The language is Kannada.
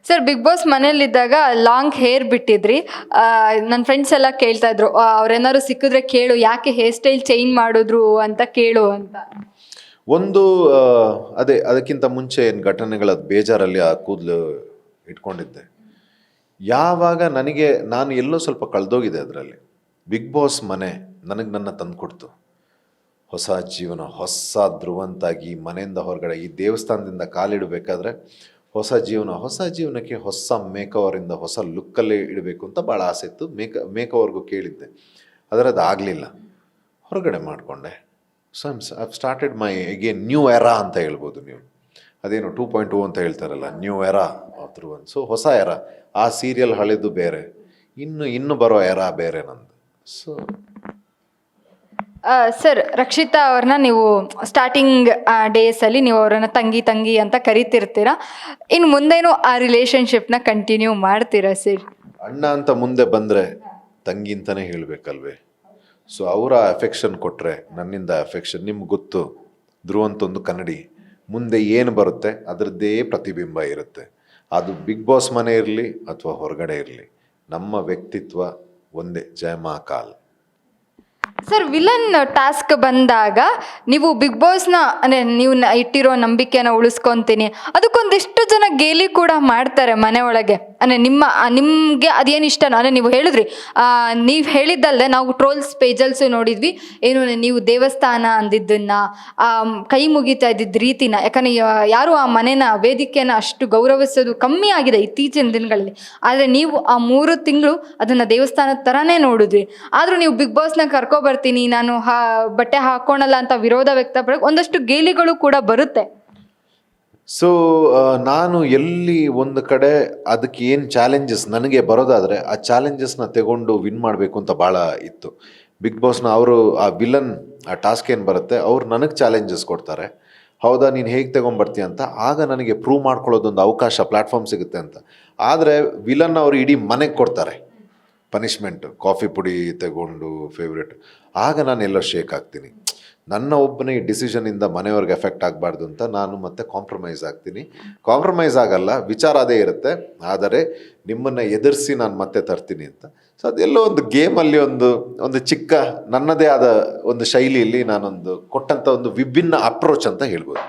ಸರ್ ಬಿಗ್ ಬಾಸ್ ಮನೇಲಿದ್ದಾಗ ಲಾಂಗ್ ಹೇರ್ ಬಿಟ್ಟಿದ್ರಿ. ನನ್ನ ಫ್ರೆಂಡ್ಸ್ ಎಲ್ಲ ಕೇಳ್ತಾ ಇದ್ರು, ಅವ್ರೇನಾದ್ರು ಸಿಕ್ಕಿದ್ರೆ ಕೇಳು, ಯಾಕೆ ಹೇರ್ ಸ್ಟೈಲ್ ಚೇಂಜ್ ಮಾಡಿದ್ರು ಅಂತ ಕೇಳು ಅಂತ. ಒಂದು ಅದೇ ಅದಕ್ಕಿಂತ ಮುಂಚೆ ಏನು ಘಟನೆಗಳದ್ದು ಬೇಜಾರಲ್ಲಿ ಆ ಕೂದಲು ಇಟ್ಕೊಂಡಿದ್ದೆ. ಯಾವಾಗ ನಾನು ಎಲ್ಲೋ ಸ್ವಲ್ಪ ಕಳೆದೋಗಿದೆ ಅದರಲ್ಲಿ. ಬಿಗ್ ಬಾಸ್ ಮನೆ ನನಗೆ ನನ್ನ ತಂದುಕೊಡ್ತು. ಹೊಸ ಜೀವನ, ಹೊಸ ಧ್ರುವಂತಾಗಿ ಮನೆಯಿಂದ ಹೊರಗಡೆ ಈ ದೇವಸ್ಥಾನದಿಂದ ಕಾಲಿಡಬೇಕಾದ್ರೆ ಹೊಸ ಜೀವನಕ್ಕೆ ಹೊಸ ಮೇಕವರಿಂದ ಹೊಸ ಲುಕ್ಕಲ್ಲೇ ಇಡಬೇಕು ಅಂತ ಭಾಳ ಆಸೆ ಇತ್ತು. ಮೇಕವರ್ಗೂ ಕೇಳಿದ್ದೆ, ಆದರೆ ಅದು ಆಗಲಿಲ್ಲ. ಹೊರಗಡೆ ಮಾಡಿಕೊಂಡೆ. So I started my again new era ಅಂತ ಹೇಳ್ಬೋದು ನೀವು. ಅದೇನು 2.0 ಅಂತ ಹೇಳ್ತಾರಲ್ಲ, ನ್ಯೂ ಎರಾ ಧ್ರುವನ್. ಸೊ ಹೊಸ ಎರಾ. ಆ ಸೀರಿಯಲ್ ಹಳೆದು ಬೇರೆ, ಇನ್ನು ಬರೋ ಎರಾ ಬೇರೆ ನಂದು. ಸೊ ಸರ್ ರಕ್ಷಿತಾ ಅವ್ರನ್ನ ನೀವು ಸ್ಟಾರ್ಟಿಂಗ್ ಡೇಸಲ್ಲಿ ನೀವು ಅವರನ್ನು ತಂಗಿ ಅಂತ ಕರಿತಿರ್ತೀರ. ಇನ್ನು ಮುಂದೇನು ಆ ರಿಲೇಷನ್ಶಿಪ್ನ ಕಂಟಿನ್ಯೂ ಮಾಡ್ತೀರಾ ಸರ್? ಅಣ್ಣ ಅಂತ ಮುಂದೆ ಬಂದರೆ ತಂಗಿ ಅಂತಲೇ ಹೇಳಬೇಕಲ್ವೇ. ಸೊ ಅವರ ಅಫೆಕ್ಷನ್ ಕೊಟ್ಟರೆ ನನ್ನಿಂದ ಅಫೆಕ್ಷನ್. ನಿಮ್ಗೆ ಗೊತ್ತು, ಧ್ರುವಂತೊಂದು ಕನ್ನಡಿ, ಮುಂದೆ ಏನು ಬರುತ್ತೆ ಅದರದ್ದೇ ಪ್ರತಿಬಿಂಬ ಇರುತ್ತೆ. ಅದು ಬಿಗ್ ಬಾಸ್ ಮನೆ ಇರಲಿ ಅಥವಾ ಹೊರಗಡೆ ಇರಲಿ, ನಮ್ಮ ವ್ಯಕ್ತಿತ್ವ ಒಂದೇ. ಜಯ ಮಹಾಕಾಲ್. ಸರ್ ವಿಲನ್ ಟಾಸ್ಕ್ ಬಂದಾಗ ನೀವು ಬಿಗ್ ಬಾಸ್ನ ಅಂದರೆ ನೀವು ಇಟ್ಟಿರೋ ನಂಬಿಕೆನ ಉಳಿಸ್ಕೊತೀನಿ, ಅದಕ್ಕೊಂದಿಷ್ಟು ಜನ ಗೇಲಿ ಕೂಡ ಮಾಡ್ತಾರೆ ಮನೆ ಒಳಗೆ. ಅಂದರೆ ನಿಮಗೆ ಅದೇನು ಇಷ್ಟನೋ, ಅಂದರೆ ನೀವು ಹೇಳಿದ್ರಿ, ನೀವು ಹೇಳಿದ್ದಲ್ಲದೆ ನಾವು ಟ್ರೋಲ್ಸ್ ಪೇಜಲ್ಸು ನೋಡಿದ್ವಿ, ಏನು ನೀವು ದೇವಸ್ಥಾನ ಅಂದಿದ್ದನ್ನು, ಕೈ ಮುಗಿತಾ ಇದ್ದಿದ್ದ ರೀತಿನ. ಯಾಕಂದರೆ ಯಾರು ಆ ಮನೆನ ವೇದಿಕೆನ ಅಷ್ಟು ಗೌರವಿಸೋದು ಕಮ್ಮಿ ಆಗಿದೆ ಇತ್ತೀಚಿನ ದಿನಗಳಲ್ಲಿ. ಆದರೆ ನೀವು ಆ 3 ತಿಂಗಳು ಅದನ್ನು ದೇವಸ್ಥಾನದ ಥರನೇ ನೋಡಿದ್ವಿ. ಆದರೂ ನೀವು ಬಿಗ್ ಬಾಸ್ನ ಬರ್ತೀನಿ, ನಾನು ಬಟ್ಟೆ ಹಾಕೋಣಲ್ಲ ಅಂತ ವಿರೋಧ ವ್ಯಕ್ತಪಡೋಕೆ ಒಂದಷ್ಟು ಗೇಲಿಗಳು ಕೂಡ ಬರುತ್ತೆ. ಸೊ ನಾನು ಎಲ್ಲಿ ಒಂದು ಕಡೆ ಅದಕ್ಕೆ ಏನು ಚಾಲೆಂಜಸ್ ನನಗೆ ಬರೋದಾದರೆ ಆ ಚಾಲೆಂಜಸ್ನ ತಗೊಂಡು ವಿನ್ ಮಾಡಬೇಕು ಅಂತ ಭಾಳ ಇತ್ತು. ಬಿಗ್ ಬಾಸ್ನ ಅವರು ಆ ವಿಲನ್ ಆ ಟಾಸ್ಕ್ ಏನು ಬರುತ್ತೆ, ಅವ್ರು ನನಗೆ ಚಾಲೆಂಜಸ್ ಕೊಡ್ತಾರೆ. ಹೌದಾ, ನೀನು ಹೇಗೆ ತಗೊಂಬರ್ತೀಯ ಅಂತ. ಆಗ ನನಗೆ ಪ್ರೂವ್ ಮಾಡ್ಕೊಳ್ಳೋದೊಂದು ಅವಕಾಶ, ಪ್ಲ್ಯಾಟ್ಫಾರ್ಮ್ ಸಿಗುತ್ತೆ ಅಂತ. ಆದರೆ ವಿಲನ್ ಅವರು ಇಡೀ ಮನೆಗೆ ಕೊಡ್ತಾರೆ ಪನಿಷ್ಮೆಂಟು, ಕಾಫಿ ಪುಡಿ ತಗೊಂಡು ಫೇವ್ರೇಟ್. ಆಗ ನಾನು ಎಲ್ಲೋ ಶೇಕ್ ಆಗ್ತೀನಿ. ನನ್ನ ಒಬ್ಬನೇ ಡಿಸಿಷನಿಂದ ಮನೆಯವ್ರಿಗೆ ಎಫೆಕ್ಟ್ ಆಗಬಾರ್ದು ಅಂತ ನಾನು ಮತ್ತೆ ಕಾಂಪ್ರಮೈಸ್ ಆಗ್ತೀನಿ. ಕಾಂಪ್ರಮೈಸ್ ಆಗಲ್ಲ, ವಿಚಾರ ಅದೇ ಇರುತ್ತೆ, ಆದರೆ ನಿಮ್ಮನ್ನು ಎದುರಿಸಿ ನಾನು ಮತ್ತೆ ತರ್ತೀನಿ ಅಂತ. ಸೊ ಅದೆಲ್ಲೋ ಒಂದು ಗೇಮಲ್ಲಿ ಒಂದು ಚಿಕ್ಕ ನನ್ನದೇ ಆದ ಒಂದು ಶೈಲಿಯಲ್ಲಿ ನಾನೊಂದು ಕೊಟ್ಟಂಥ ಒಂದು ವಿಭಿನ್ನ ಅಪ್ರೋಚ್ ಅಂತ ಹೇಳ್ಬೋದು.